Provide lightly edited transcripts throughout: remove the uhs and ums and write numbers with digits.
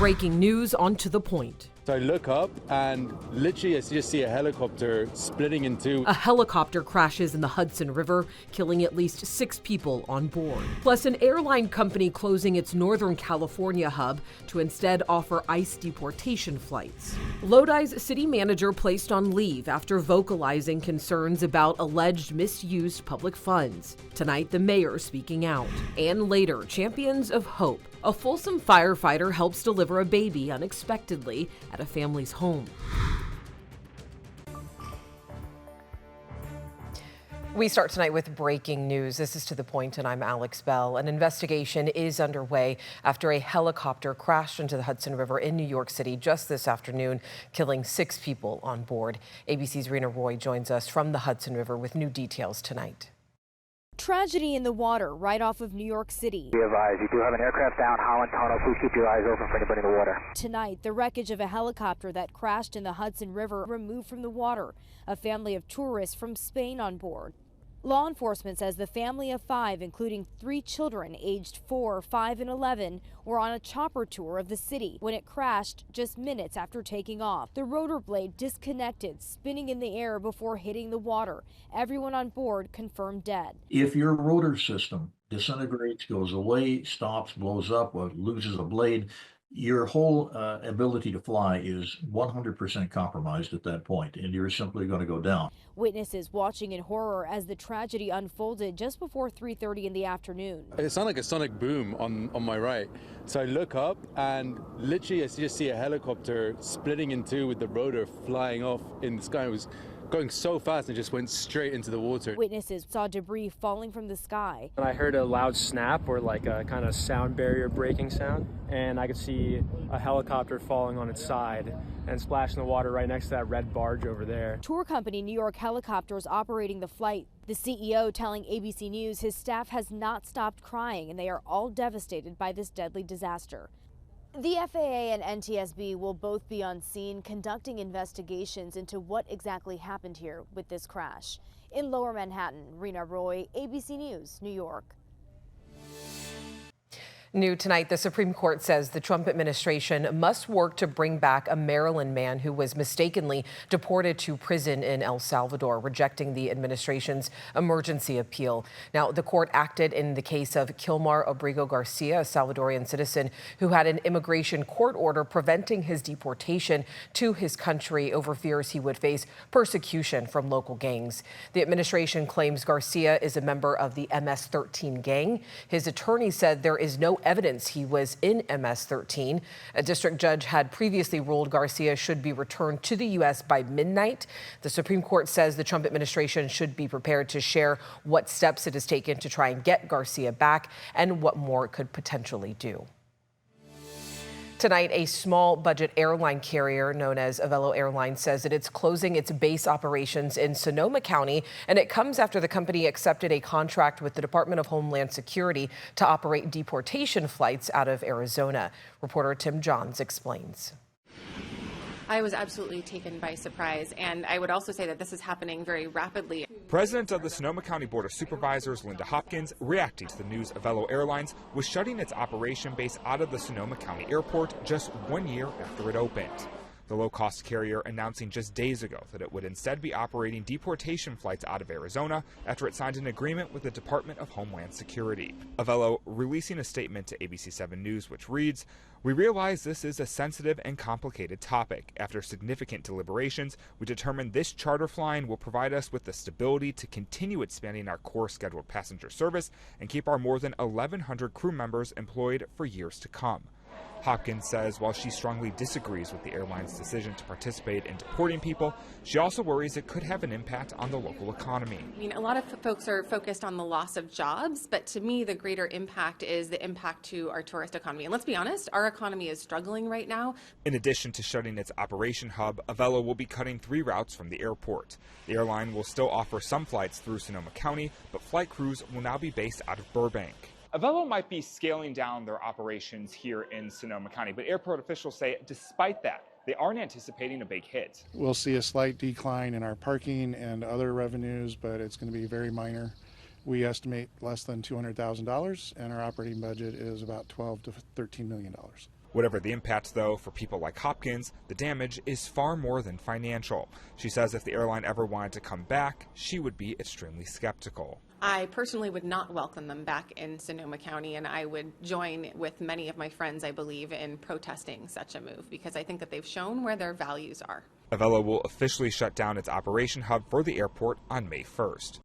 Breaking news on To The Point. So I look up and literally I just see a helicopter splitting in two. A helicopter crashes in the Hudson River, killing at least 6 people on board. Plus, an airline company closing its Northern California hub to instead offer ICE deportation flights. Lodi's city manager placed on leave after vocalizing concerns about alleged misused public funds. Tonight, the mayor speaking out. And later, champions of hope. A Folsom firefighter helps deliver a baby unexpectedly at a family's home. We start tonight with breaking news. This is To The Point, and I'm Alex Bell. An investigation is underway after a helicopter crashed into the Hudson River in New York City just this afternoon, killing 6 people on board. ABC's Rena Roy joins us from the Hudson River with new details tonight. Tragedy in the water right off of New York City. Be advised, you do have an aircraft down Holland Tunnel. Please keep your eyes open for anybody in the water. Tonight, the wreckage of a helicopter that crashed in the Hudson River removed from the water. A family of tourists from Spain on board. Law enforcement says the family of 5, including 3 children aged 4, 5, and 11, were on a chopper tour of the city when it crashed just minutes after taking off. The rotor blade disconnected, spinning in the air before hitting the water. Everyone on board confirmed dead. If your rotor system disintegrates, goes away, stops, blows up, or loses a blade, your whole ability to fly is 100% compromised at that point, and you're simply going to go down. Witnesses watching in horror as the tragedy unfolded just before 3:30 in the afternoon. It sounded like a sonic boom on my right. So I look up and literally I just see a helicopter splitting in two with the rotor flying off in the sky. It was going so fast and just went straight into the water. Witnesses saw debris falling from the sky. And I heard a loud snap or like a kind of sound barrier breaking sound, and I could see a helicopter falling on its side and splash in the water right next to that red barge over there. Tour company New York Helicopters operating the flight. The CEO telling ABC News his staff has not stopped crying and they are all devastated by this deadly disaster. The FAA and NTSB will both be on scene conducting investigations into what exactly happened here with this crash. In Lower Manhattan, Rena Roy, ABC News, New York. New tonight, the Supreme Court says the Trump administration must work to bring back a Maryland man who was mistakenly deported to prison in El Salvador, rejecting the administration's emergency appeal. Now, the court acted in the case of Kilmar Abrigo Garcia, a Salvadorian citizen who had an immigration court order preventing his deportation to his country over fears he would face persecution from local gangs. The administration claims Garcia is a member of the MS-13 gang. His attorney said there is no evidence he was in MS-13. A district judge had previously ruled Garcia should be returned to the U.S. by midnight. The Supreme Court says the Trump administration should be prepared to share what steps it has taken to try and get Garcia back and what more it could potentially do. Tonight, a small budget airline carrier known as Avelo Airlines says that it's closing its base operations in Sonoma County, and it comes after the company accepted a contract with the Department of Homeland Security to operate deportation flights out of Arizona. Reporter Tim Johns explains. I was absolutely taken by surprise, and I would also say that this is happening very rapidly. President of the Sonoma County Board of Supervisors, Linda Hopkins, reacting to the news Avelo Airlines was shutting its operation base out of the Sonoma County Airport just 1 year after it opened. The low-cost carrier announcing just days ago that it would instead be operating deportation flights out of Arizona after it signed an agreement with the Department of Homeland Security. Avelo releasing a statement to ABC7 News which reads, "We realize this is a sensitive and complicated topic. After significant deliberations, we determined this charter flying will provide us with the stability to continue expanding our core scheduled passenger service and keep our more than 1,100 crew members employed for years to come." Hopkins says while she strongly disagrees with the airline's decision to participate in deporting people, she also worries it could have an impact on the local economy. I mean, a lot of folks are focused on the loss of jobs, but to me, the greater impact is the impact to our tourist economy. And let's be honest, our economy is struggling right now. In addition to shutting its operation hub, Avelo will be cutting 3 routes from the airport. The airline will still offer some flights through Sonoma County, but flight crews will now be based out of Burbank. Avelo might be scaling down their operations here in Sonoma County, but airport officials say despite that, they aren't anticipating a big hit. We'll see a slight decline in our parking and other revenues, but it's going to be very minor. We estimate less than $200,000, and our operating budget is about $12 to $13 million. Whatever the impact, though, for people like Hopkins, the damage is far more than financial. She says if the airline ever wanted to come back, she would be extremely skeptical. I personally would not welcome them back in Sonoma County, and I would join with many of my friends, I believe, in protesting such a move, because I think that they've shown where their values are. Avelo will officially shut down its operation hub for the airport on May 1st.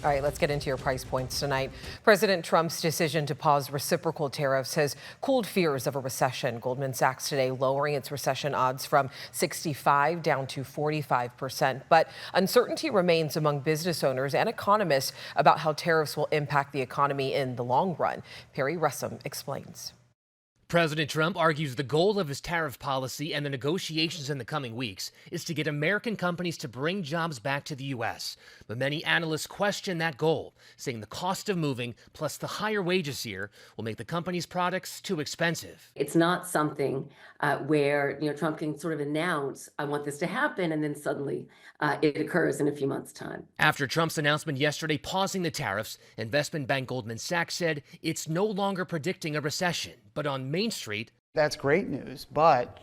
All right, let's get into your price points tonight. President Trump's decision to pause reciprocal tariffs has cooled fears of a recession. Goldman Sachs today lowering its recession odds from 65 down to 45%. But uncertainty remains among business owners and economists about how tariffs will impact the economy in the long run. Perry Russom explains. President Trump argues the goal of his tariff policy and the negotiations in the coming weeks is to get American companies to bring jobs back to the U.S. But many analysts question that goal, saying the cost of moving plus the higher wages here will make the company's products too expensive. It's not something where Trump can sort of announce, I want this to happen, and then suddenly it occurs in a few months' time. After Trump's announcement yesterday pausing the tariffs, investment bank Goldman Sachs said it's no longer predicting a recession. But on Main Street, that's great news, but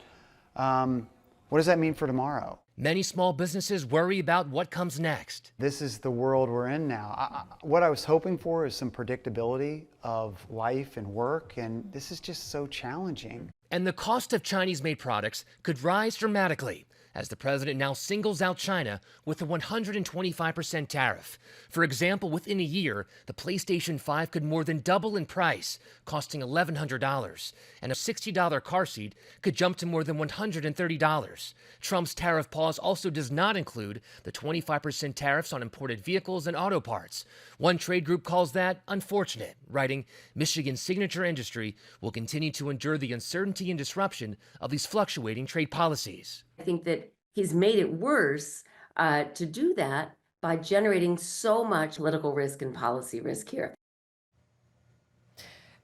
what does that mean for tomorrow? Many small businesses worry about what comes next. This is the world we're in now. What I was hoping for is some predictability of life and work, and this is just so challenging. And the cost of Chinese-made products could rise dramatically as the president now singles out China with a 125% tariff. For example, within a year, the PlayStation 5 could more than double in price, costing $1,100, and a $60 car seat could jump to more than $130. Trump's tariff pause also does not include the 25% tariffs on imported vehicles and auto parts. One trade group calls that unfortunate, writing, Michigan's signature industry will continue to endure the uncertainty and disruption of these fluctuating trade policies. I think that he's made it worse to do that by generating so much political risk and policy risk here.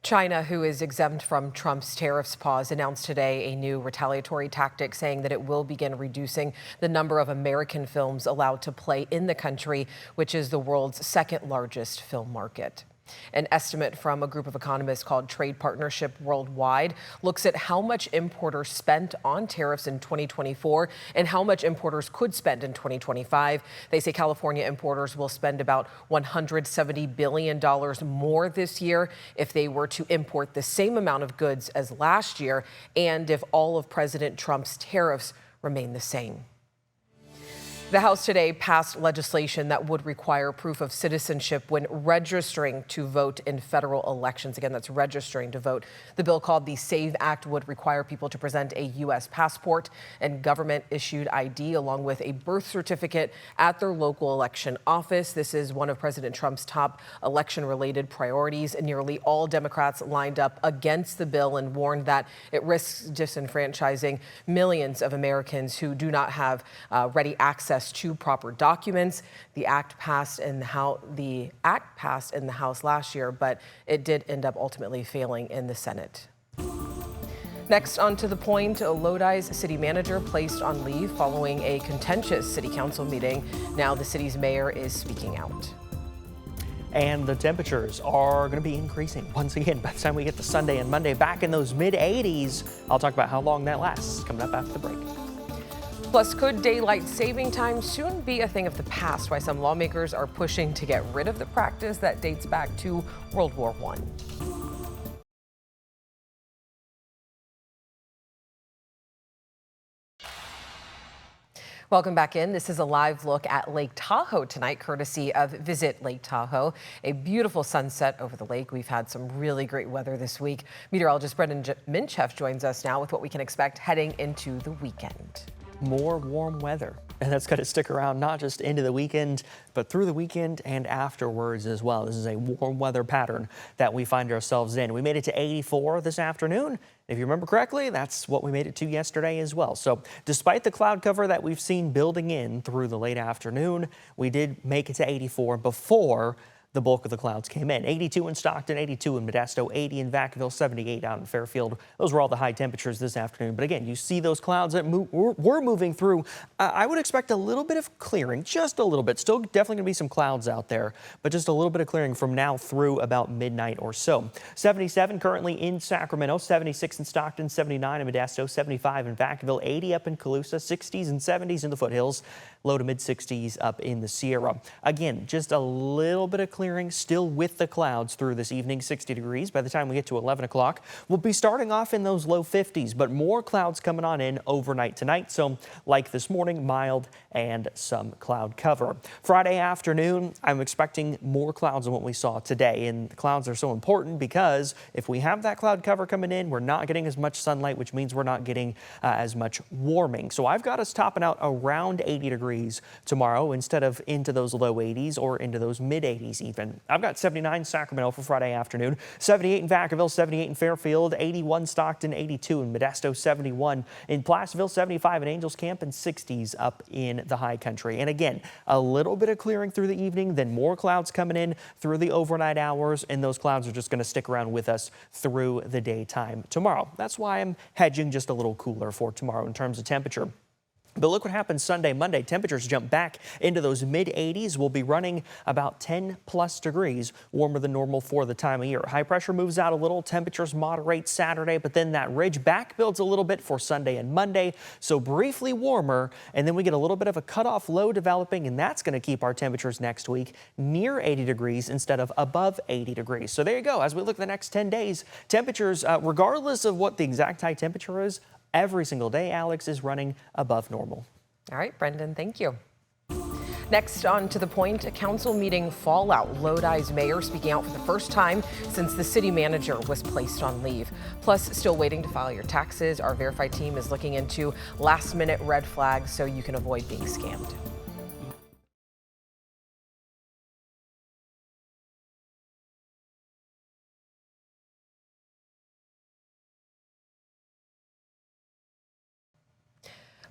China, who is exempt from Trump's tariffs pause, announced today a new retaliatory tactic, saying that it will begin reducing the number of American films allowed to play in the country, which is the world's second largest film market. An estimate from a group of economists called Trade Partnership Worldwide looks at how much importers spent on tariffs in 2024 and how much importers could spend in 2025. They say California importers will spend about $170 billion more this year if they were to import the same amount of goods as last year and if all of President Trump's tariffs remain the same. The House today passed legislation that would require proof of citizenship when registering to vote in federal elections. Again, that's registering to vote. The bill, called the SAVE Act, would require people to present a U.S. passport and government-issued ID along with a birth certificate at their local election office. This is one of President Trump's top election-related priorities. Nearly all Democrats lined up against the bill and warned that it risks disenfranchising millions of Americans who do not have ready access to proper documents. The act passed in the House last year, but it did end up ultimately failing in the Senate. Next, on To the Point, Lodi's city manager placed on leave following a contentious city council meeting. Now the city's mayor is speaking out. And the temperatures are going to be increasing once again by the time we get to Sunday and Monday, back in those mid-80s. I'll talk about how long that lasts coming up after the break. Plus, could daylight saving time soon be a thing of the past? Why some lawmakers are pushing to get rid of the practice that dates back to World War I. Welcome back in. This is a live look at Lake Tahoe tonight, courtesy of Visit Lake Tahoe. A beautiful sunset over the lake. We've had some really great weather this week. Meteorologist Brendan Minchef joins us now with what we can expect heading into the weekend. More warm weather, and that's going to stick around not just into the weekend, but through the weekend and afterwards as well. This is a warm weather pattern that we find ourselves in. We made it to 84 this afternoon. If you remember correctly, that's what we made it to yesterday as well. So despite the cloud cover that we've seen building in through the late afternoon, we did make it to 84 before the bulk of the clouds came in. 82 in Stockton, 82 in Modesto, 80 in Vacaville, 78 out in Fairfield. Those were all the high temperatures this afternoon. But again, you see those clouds that were moving through. I would expect a little bit of clearing, just a little bit. Still definitely going to be some clouds out there, but just a little bit of clearing from now through about midnight or so. 77 currently in Sacramento, 76 in Stockton, 79 in Modesto, 75 in Vacaville, 80 up in Colusa, 60s and 70s in the foothills, low to mid 60s up in the Sierra. Again, just a little bit of clearing still with the clouds through this evening, 60 degrees. By the time we get to 11 o'clock, we'll be starting off in those low 50s, but more clouds coming on in overnight tonight. So like this morning, mild and some cloud cover. Friday afternoon, I'm expecting more clouds than what we saw today. And the clouds are so important because if we have that cloud cover coming in, we're not getting as much sunlight, which means we're not getting as much warming. So I've got us topping out around 80 degrees tomorrow instead of into those low 80s or into those mid 80s even. I've got 79 Sacramento for Friday afternoon, 78 in Vacaville, 78 in Fairfield, 81 Stockton, 82 in Modesto, 71 in Placerville, 75 in Angels Camp, and 60s up in the high country. And again, a little bit of clearing through the evening, then more clouds coming in through the overnight hours, and those clouds are just going to stick around with us through the daytime tomorrow. That's why I'm hedging just a little cooler for tomorrow in terms of temperature. But look what happens Sunday, Monday. Temperatures jump back into those mid 80s. We'll be running about 10 plus degrees warmer than normal for the time of year. High pressure moves out a little. Temperatures moderate Saturday, but then that ridge back builds a little bit for Sunday and Monday. So briefly warmer, and then we get a little bit of a cutoff low developing, and that's going to keep our temperatures next week near 80 degrees instead of above 80 degrees. So there you go. As we look at the next 10 days, temperatures, regardless of what the exact high temperature is, every single day, Alex, is running above normal. All right, Brendan, thank you. Next, on To the Point, a council meeting fallout. Lodi's mayor speaking out for the first time since the city manager was placed on leave. Plus, still waiting to file your taxes. Our Verified team is looking into last-minute red flags so you can avoid being scammed.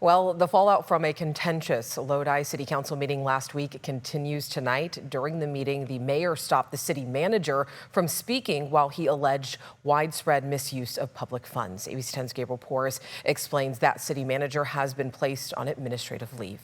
Well, the fallout from a contentious Lodi City Council meeting last week continues tonight. During the meeting, the mayor stopped the city manager from speaking while he alleged widespread misuse of public funds. ABC 10's Gabriel Porras explains that city manager has been placed on administrative leave.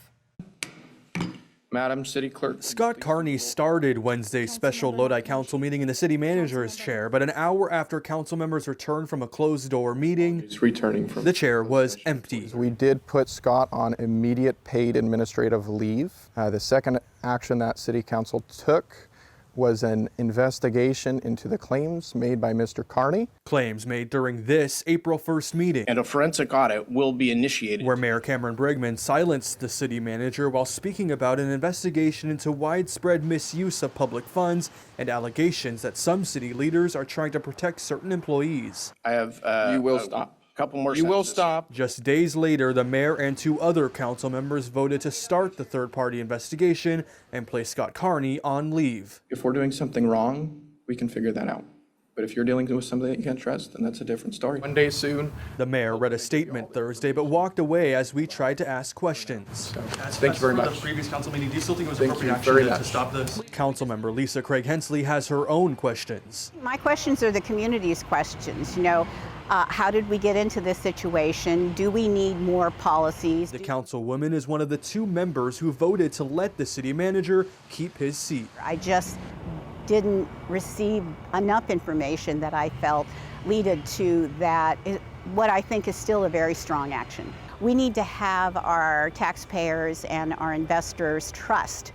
Madam City Clerk. Scott Carney started Wednesday's special Lodi Council meeting in the city manager's chair, but an hour after council members returned from a closed-door meeting, the chair was empty. We did put Scott on immediate paid administrative leave. The second action that City Council took was an investigation into the claims made by Mr. Carney. Claims made during this April 1st meeting. And a forensic audit will be initiated. Where Mayor Cameron Brigman silenced the city manager while speaking about an investigation into widespread misuse of public funds and allegations that some city leaders are trying to protect certain employees. I have You will stop. Couple more You will sentences. stop. Just days later, the mayor and two other council members voted to start the third-party investigation and place Scott Carney on leave. If we're doing something wrong, we can figure that out. But if you're dealing with something that you can't trust, then that's a different story. One day soon. The mayor read a statement Thursday, but walked away as we tried to ask questions. Thank you very much. The previous council meeting, do you still think it was Thank appropriate you action very to much. stop this? Councilmember Lisa Craig Hensley has her own questions. My questions are the community's questions. You know, how did we get into this situation? Do we need more policies? The councilwoman is one of the two members who voted to let the city manager keep his seat. I just didn't receive enough information that I felt leaded to that, what I think is still a very strong action. We need to have our taxpayers and our investors trust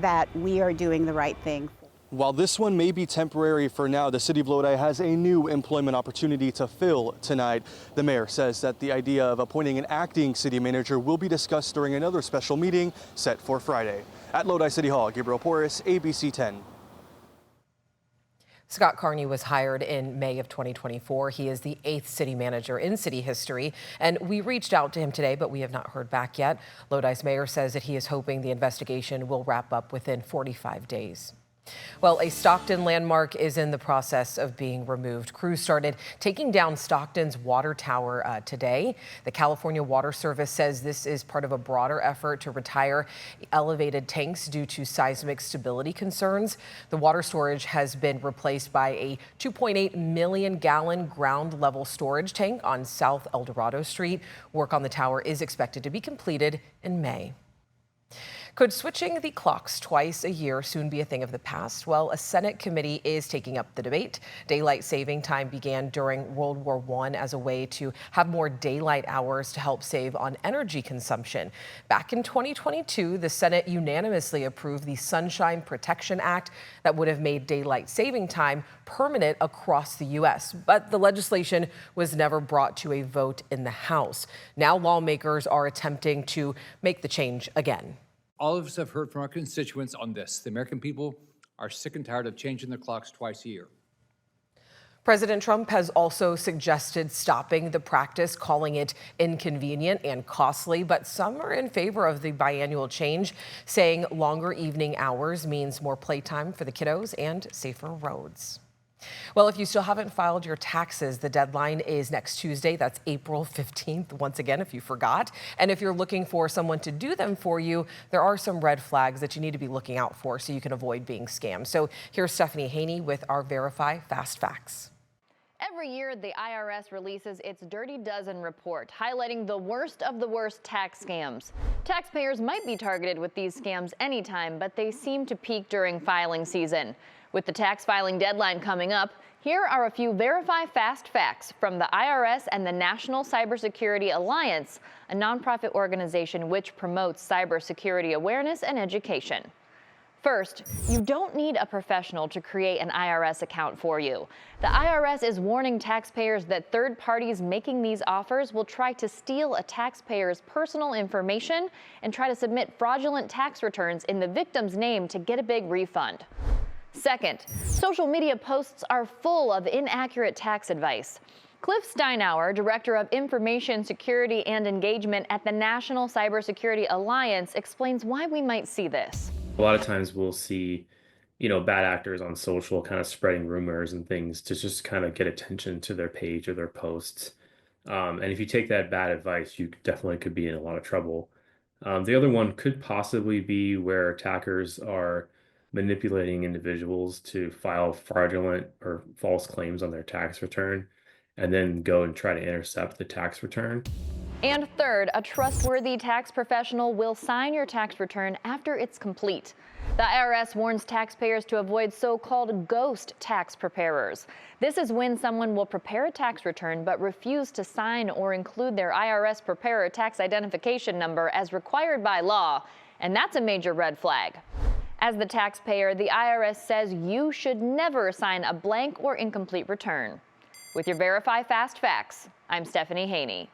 that we are doing the right thing. While this one may be temporary for now, the city of Lodi has a new employment opportunity to fill tonight. The mayor says that the idea of appointing an acting city manager will be discussed during another special meeting set for Friday. At Lodi City Hall, Gabriel Porras, ABC 10. Scott Carney was hired in May of 2024. He is the 8th city manager in city history, and we reached out to him today, but we have not heard back yet. Lodi's mayor says that he is hoping the investigation will wrap up within 45 days. Well, a Stockton landmark is in the process of being removed. Crews started taking down Stockton's water tower today. The California Water Service says this is part of a broader effort to retire elevated tanks due to seismic stability concerns. The water storage has been replaced by a 2.8 million gallon ground level storage tank on South El Dorado Street. Work on the tower is expected to be completed in May. Could switching the clocks twice a year soon be a thing of the past? Well, a Senate committee is taking up the debate. Daylight saving time began during World War I as a way to have more daylight hours to help save on energy consumption. Back in 2022, the Senate unanimously approved the Sunshine Protection Act that would have made daylight saving time permanent across the U.S. But the legislation was never brought to a vote in the House. Now lawmakers are attempting to make the change again. All of us have heard from our constituents on this. The American people are sick and tired of changing their clocks twice a year. President Trump has also suggested stopping the practice, calling it inconvenient and costly, but some are in favor of the biannual change, saying longer evening hours means more playtime for the kiddos and safer roads. Well, if you still haven't filed your taxes, the deadline is next Tuesday. That's April 15th, once again, if you forgot. And if you're looking for someone to do them for you, there are some red flags that you need to be looking out for so you can avoid being scammed. So here's Stephanie Haney with our Verify Fast Facts. Every year, the IRS releases its Dirty Dozen report, highlighting the worst of the worst tax scams. Taxpayers might be targeted with these scams anytime, but they seem to peak during filing season. With the tax filing deadline coming up, here are a few Verify Fast Facts from the IRS and the National Cybersecurity Alliance, a nonprofit organization which promotes cybersecurity awareness and education. First, you don't need a professional to create an IRS account for you. The IRS is warning taxpayers that third parties making these offers will try to steal a taxpayer's personal information and try to submit fraudulent tax returns in the victim's name to get a big refund. Second, social media posts are full of inaccurate tax advice. Cliff Steinauer, Director of Information Security and Engagement at the National Cybersecurity Alliance, explains why we might see this. A lot of times we'll see, bad actors on social kind of spreading rumors and things to just kind of get attention to their page or their posts. And if you take that bad advice, you definitely could be in a lot of trouble. The other one could possibly be where attackers are manipulating individuals to file fraudulent or false claims on their tax return and then go and try to intercept the tax return. And third, a trustworthy tax professional will sign your tax return after it's complete. The IRS warns taxpayers to avoid so-called ghost tax preparers. This is when someone will prepare a tax return but refuse to sign or include their IRS preparer tax identification number as required by law, and that's a major red flag. As the taxpayer, the IRS says you should never sign a blank or incomplete return. With your Verify Fast Facts, I'm Stephanie Haney.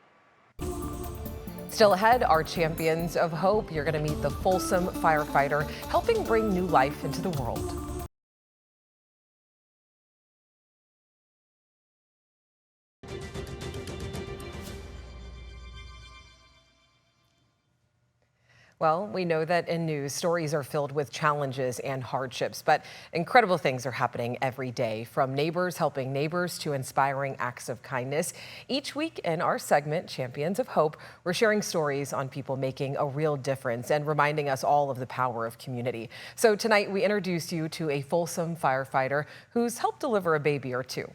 Still ahead, our Champions of Hope. You're going to meet the Folsom firefighter helping bring new life into the world. Well, we know that in news, stories are filled with challenges and hardships, but incredible things are happening every day, from neighbors helping neighbors to inspiring acts of kindness. Each week in our segment, Champions of Hope, we're sharing stories on people making a real difference and reminding us all of the power of community. So tonight, we introduce you to a Folsom firefighter who's helped deliver a baby or two.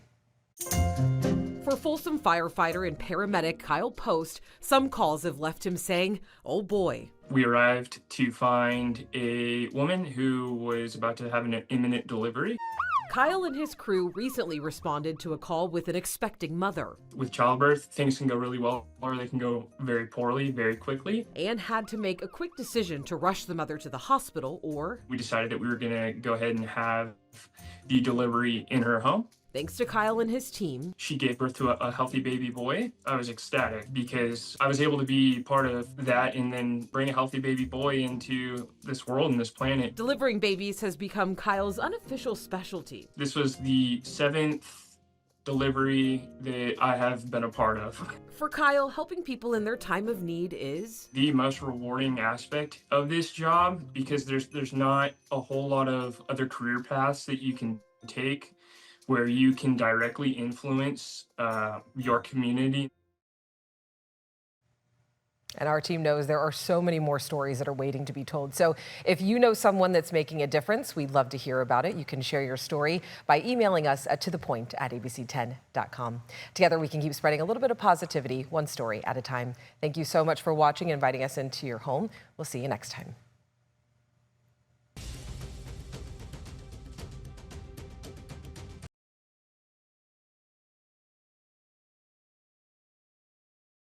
For Folsom firefighter and paramedic Kyle Post, some calls have left him saying, "Oh boy." We arrived to find a woman who was about to have an imminent delivery. Kyle and his crew recently responded to a call with an expecting mother. With childbirth, things can go really well or they can go very poorly, very quickly. And had to make a quick decision to rush the mother to the hospital, or we decided that we were going to go ahead and have the delivery in her home. Thanks to Kyle and his team, she gave birth to a healthy baby boy. I was ecstatic because I was able to be part of that and then bring a healthy baby boy into this world and this planet. Delivering babies has become Kyle's unofficial specialty. This was the 7th delivery that I have been a part of. For Kyle, helping people in their time of need is The most rewarding aspect of this job, because there's not a whole lot of other career paths that you can take where you can directly influence your community. And our team knows there are so many more stories that are waiting to be told. So if you know someone that's making a difference, we'd love to hear about it. You can share your story by emailing us at tothepoint@abc10.com. Together, we can keep spreading a little bit of positivity, one story at a time. Thank you so much for watching and inviting us into your home. We'll see you next time.